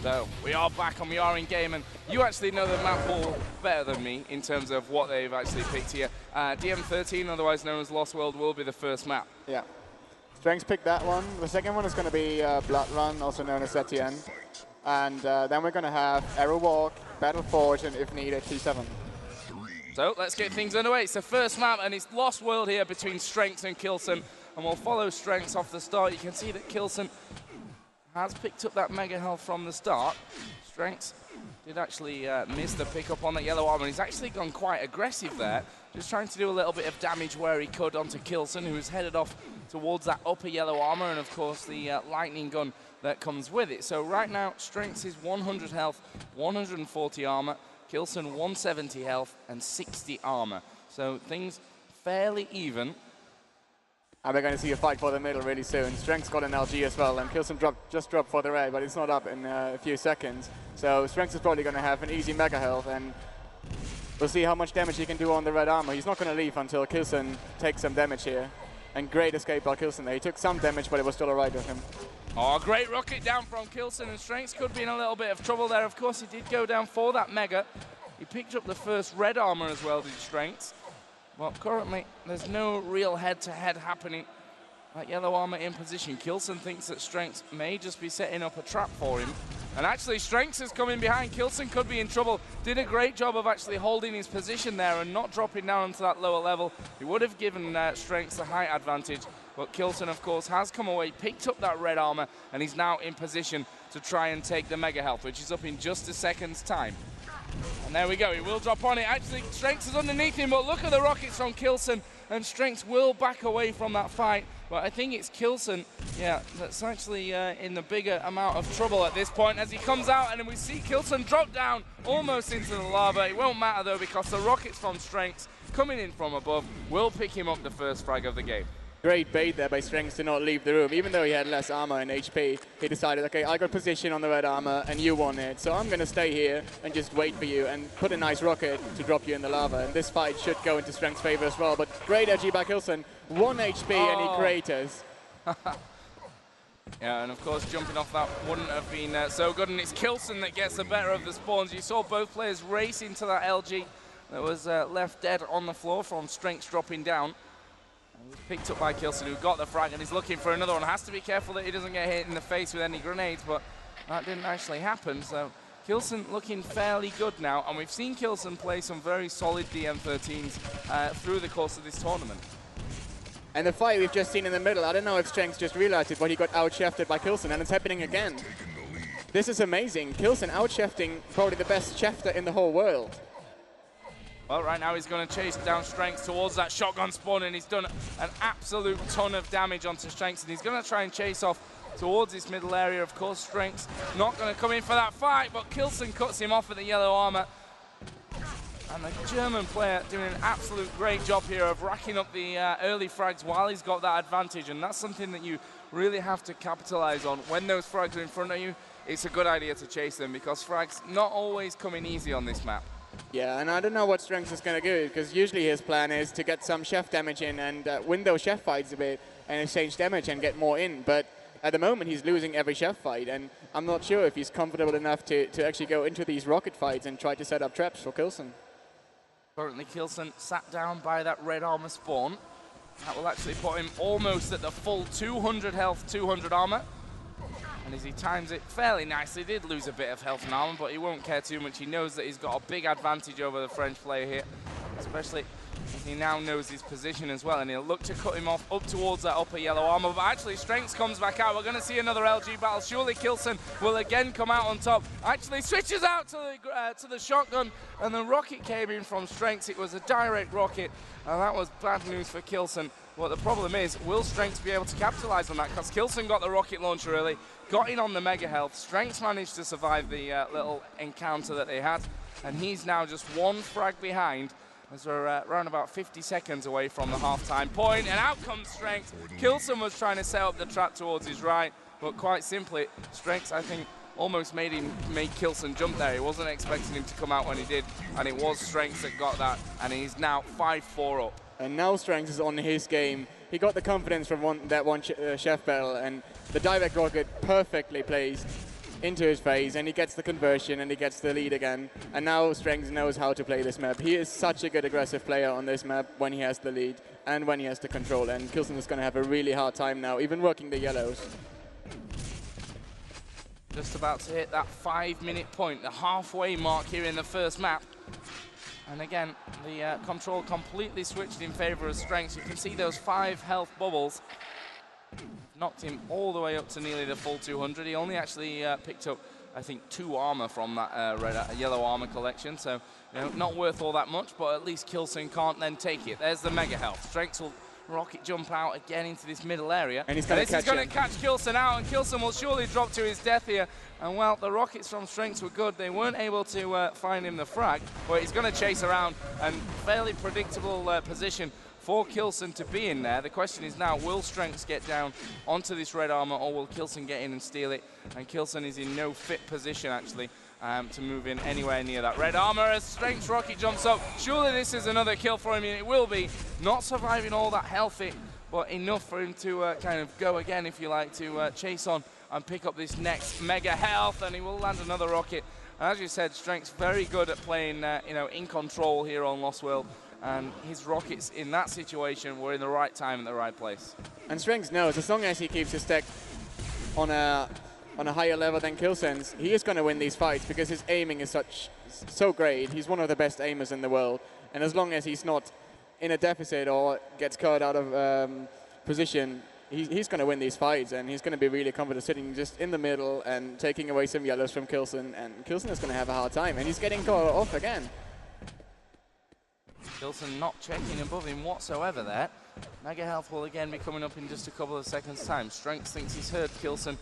So we are back and we are in game, and you actually know the map all better than me in terms of what they've actually picked here. dm13, otherwise known as Lost World, will be the first map. Yeah. strenx picked that one. The second one is going to be Blood Run, also known as Etienne. And then we're going to have Arrow Walk, Battle Forge, and if needed, T7. So let's get things underway. It's the first map, and it's Lost World here between strenx and k1llsen. And we'll follow strenx off the start. You can see that k1llsen has picked up that mega health from the start. strenx did actually miss the pickup on that yellow armor. He's actually gone quite aggressive there, just trying to do a little bit of damage where he could onto k1llsen, who's headed off towards that upper yellow armor, and of course the lightning gun that comes with it. So right now, strenx is 100 health, 140 armor, k1llsen 170 health and 60 armor. So things fairly even. And we're going to see a fight for the middle really soon. strenx got an LG as well, and k1llsen just dropped for the red, but it's not up in a few seconds. So strenx is probably going to have an easy mega health, and we'll see how much damage he can do on the red armor. He's not going to leave until k1llsen takes some damage here. And great escape by k1llsen there. He took some damage, but it was still alright with him. Oh, great rocket down from k1llsen, and strenx could be in a little bit of trouble there. Of course, he did go down for that mega. He picked up the first red armor as well, did strenx. Well, currently, there's no real head-to-head happening. That yellow armor in position. k1llsen thinks that strenx may just be setting up a trap for him. And actually, strenx is coming behind. k1llsen could be in trouble. Did a great job of actually holding his position there and not dropping down to that lower level. He would have given strenx the height advantage. But k1llsen, of course, has come away, picked up that red armor, and he's now in position to try and take the mega health, which is up in just a second's time. And there we go, he will drop on it. Actually, strenx is underneath him, but look at the rockets from k1llsen, and strenx will back away from that fight. But I think it's k1llsen, yeah, that's actually in the bigger amount of trouble at this point as he comes out, and then we see k1llsen drop down almost into the lava. It won't matter though, because the rockets from strenx coming in from above will pick him up the first frag of the game. Great bait there by strenx to not leave the room. Even though he had less armor and HP, he decided, okay, I got position on the red armor and you want it, so I'm going to stay here and just wait for you and put a nice rocket to drop you in the lava. And this fight should go into strenx's favor as well. But great edgy by k1llsen, 1 HP and he craters. Yeah, and of course jumping off that wouldn't have been so good, and it's k1llsen that gets the better of the spawns. You saw both players race into that LG that was left dead on the floor from strenx dropping down. He was picked up by k1llsen, who got the frag, and he's looking for another one. Has to be careful that he doesn't get hit in the face with any grenades, but that didn't actually happen. So k1llsen looking fairly good now, and we've seen k1llsen play some very solid dm13s through the course of this tournament. And the fight we've just seen in the middle, I don't know if strenx just realized it, but he got out-shafted by k1llsen, and it's happening again. This is amazing. k1llsen out-shafting probably the best shafter in the whole world. Well, right now he's going to chase down strenx towards that shotgun spawn, and he's done an absolute ton of damage onto strenx, and he's going to try and chase off towards this middle area. Of course, strenx not going to come in for that fight, but k1llsen cuts him off at the yellow armor. And the German player doing an absolute great job here of racking up the early frags while he's got that advantage, and that's something that you really have to capitalize on. When those frags are in front of you, it's a good idea to chase them, because frags not always coming easy on this map. Yeah, and I don't know what strenx is going to do, because usually his plan is to get some chef damage in and win those chef fights a bit and exchange damage and get more in. But at the moment, he's losing every chef fight, and I'm not sure if he's comfortable enough to actually go into these rocket fights and try to set up traps for k1llsen. Currently, k1llsen sat down by that red armor spawn. That will actually put him almost at the full 200 health, 200 armor. And as he times it fairly nicely, did lose a bit of health and armor, but he won't care too much. He knows that he's got a big advantage over the French player here, especially as he now knows his position as well, and he'll look to cut him off up towards that upper yellow armor. But actually, strenx comes back out. We're going to see another LG battle. Surely k1llsen will again come out on top. Actually switches out to the shotgun, and the rocket came in from strenx. It was a direct rocket, and that was bad news for k1llsen. Well, the problem is, will strenx be able to capitalize on that? Because k1llsen got the rocket launcher early, got in on the mega health. strenx managed to survive the little encounter that they had, and he's now just 1 frag behind, as we're around about 50 seconds away from the halftime point, and out comes strenx. k1llsen was trying to set up the trap towards his right, but quite simply, strenx, I think, almost made k1llsen jump there. He wasn't expecting him to come out when he did, and it was strenx that got that, and he's now 5-4 up. And now strenx is on his game. He got the confidence from that one chef battle, and the direct rocket perfectly placed into his phase, and he gets the conversion, and he gets the lead again. And now strenx knows how to play this map. He is such a good aggressive player on this map when he has the lead and when he has the control. And k1llsen is going to have a really hard time now, even working the yellows. Just about to hit that 5-minute point, the halfway mark here in the first map. And again, the control completely switched in favor of strenx. You can see those 5 health bubbles knocked him all the way up to nearly the full 200. He only actually picked up, I think, 2 armor from that yellow armor collection. So, you know, not worth all that much, but at least k1llsen can't then take it. There's the mega health. strenx will rocket jump out again into this middle area. And he's going to catch k1llsen out, and k1llsen will surely drop to his death here. And well, the rockets from strenx were good. They weren't able to find him the frag, but he's going to chase around, and fairly predictable position for k1llsen to be in there. The question is now, will strenx get down onto this red armor, or will k1llsen get in and steal it? And k1llsen is in no fit position, actually, to move in anywhere near that red armor as strenx rocket jumps up. Surely this is another kill for him, and it will be. Not surviving all that healthy, but enough for him to kind of go again, if you like, to chase on and pick up this next mega health, and he will land another rocket. And as you said, strenx very good at playing, you know, in control here on Lost World. And his rockets in that situation were in the right time at the right place. And strenx knows, as long as he keeps his tech on a higher level than k1llsen's, he is going to win these fights because his aiming is so great. He's one of the best aimers in the world. And as long as he's not in a deficit or gets caught out of position, he's going to win these fights, and he's going to be really confident sitting just in the middle and taking away some yellows from k1llsen. And k1llsen is going to have a hard time, and he's getting caught off again. k1llsen not checking above him whatsoever there. Mega health will again be coming up in just a couple of seconds' time. strenx thinks he's heard k1llsen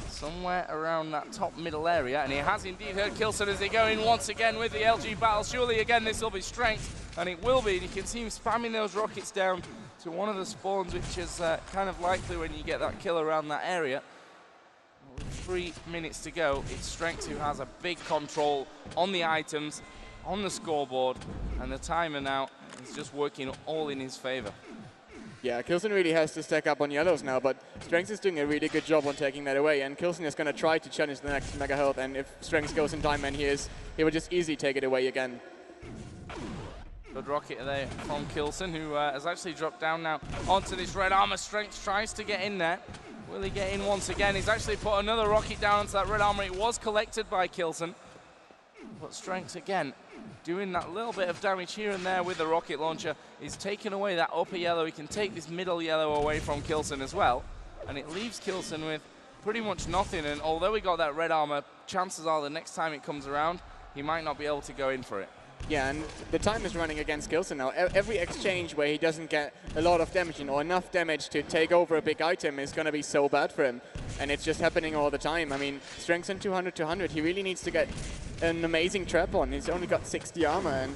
somewhere around that top middle area, and he has indeed heard k1llsen as they go in once again with the LG battle. Surely again this will be strenx, and it will be. And you can see him spamming those rockets down to one of the spawns, which is kind of likely when you get that kill around that area. With 3 minutes to go, it's strenx who has a big control on the items, on the scoreboard, and the timer now is just working all in his favor. Yeah, k1llsen really has to stack up on yellows now, but strenx is doing a really good job on taking that away, and k1llsen is going to try to challenge the next mega health, and if strenx goes in time, and he will just easily take it away again. Good rocket there from k1llsen, who has actually dropped down now onto this red armor. strenx tries to get in there. Will he get in once again? He's actually put another rocket down onto that red armor. It was collected by k1llsen, but strenx again doing that little bit of damage here and there with the rocket launcher. He's taken away that upper yellow. He can take this middle yellow away from k1llsen as well, and it leaves k1llsen with pretty much nothing. And although he got that red armor, chances are the next time it comes around, he might not be able to go in for it. Yeah, and the time is running against k1llsen now. Every exchange where he doesn't get a lot of damage or enough damage to take over a big item is going to be so bad for him. And it's just happening all the time. I mean, strenx in 200-200, he really needs to get an amazing trap on. He's only got 60 armor, and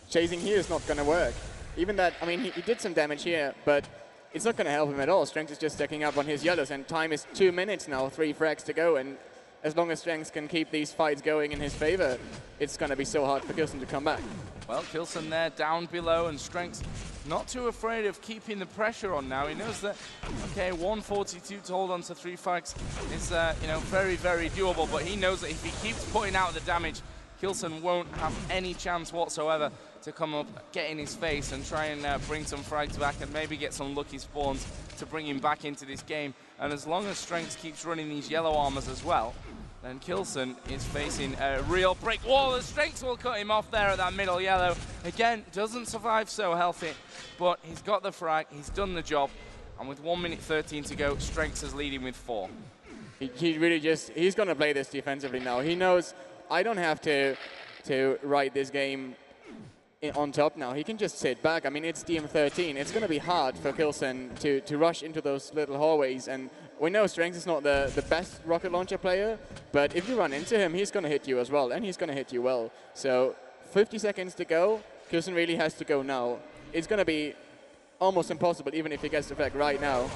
chasing here is not going to work. Even that, I mean, he did some damage here, but it's not going to help him at all. strenx is just stacking up on his yellows, and time is 2 minutes now, 3 frags to go. And as long as strenx can keep these fights going in his favor, it's going to be so hard for k1llsen to come back. Well, k1llsen there down below, and strenx not too afraid of keeping the pressure on now. He knows that, okay, 142 to hold on to 3 frags is, you know, very, very doable, but he knows that if he keeps putting out the damage, k1llsen won't have any chance whatsoever to come up, get in his face, and try and bring some frags back and maybe get some lucky spawns to bring him back into this game. And as long as strenx keeps running these yellow armors as well, then k1llsen is facing a real brick wall, as strenx will cut him off there at that middle yellow. Again, doesn't survive so healthy, but he's got the frag, he's done the job, and with 1 minute 13 to go, strenx is leading with 4. He really just, he's going to play this defensively now. He knows, I don't have to ride this game on top now. He can just sit back. I mean, it's dm13. It's going to be hard for k1llsen to rush into those little hallways, and we know strenx is not the best rocket launcher player, but if you run into him, he's going to hit you as well, and he's going to hit you well. So 50 seconds to go. k1llsen really has to go now. It's going to be almost impossible, even if he gets the flag right now.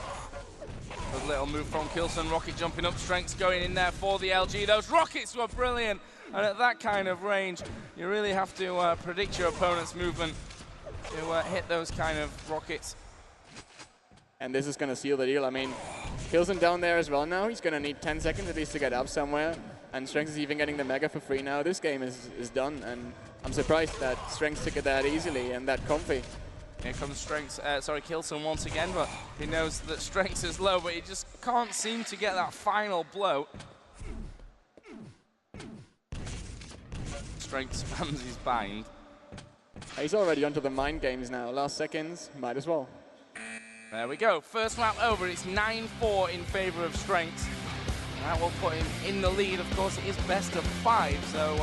Good little move from k1llsen, rocket jumping up, strenx going in there for the LG. Those rockets were brilliant, and at that kind of range, you really have to predict your opponent's movement to hit those kind of rockets. And this is going to seal the deal. I mean, k1llsen down there as well now. He's going to need 10 seconds at least to get up somewhere. And strenx is even getting the Mega for free now. This game is done, and I'm surprised that strenx took it that easily and that comfy. Here comes k1llsen once again, but he knows that strenx is low, but he just can't seem to get that final blow. strenx spams his bind. He's already onto the mind games now. Last seconds, might as well. There we go. First lap over. It's 9-4 in favor of strenx. That will put him in the lead. Of course, it is best of 5, so...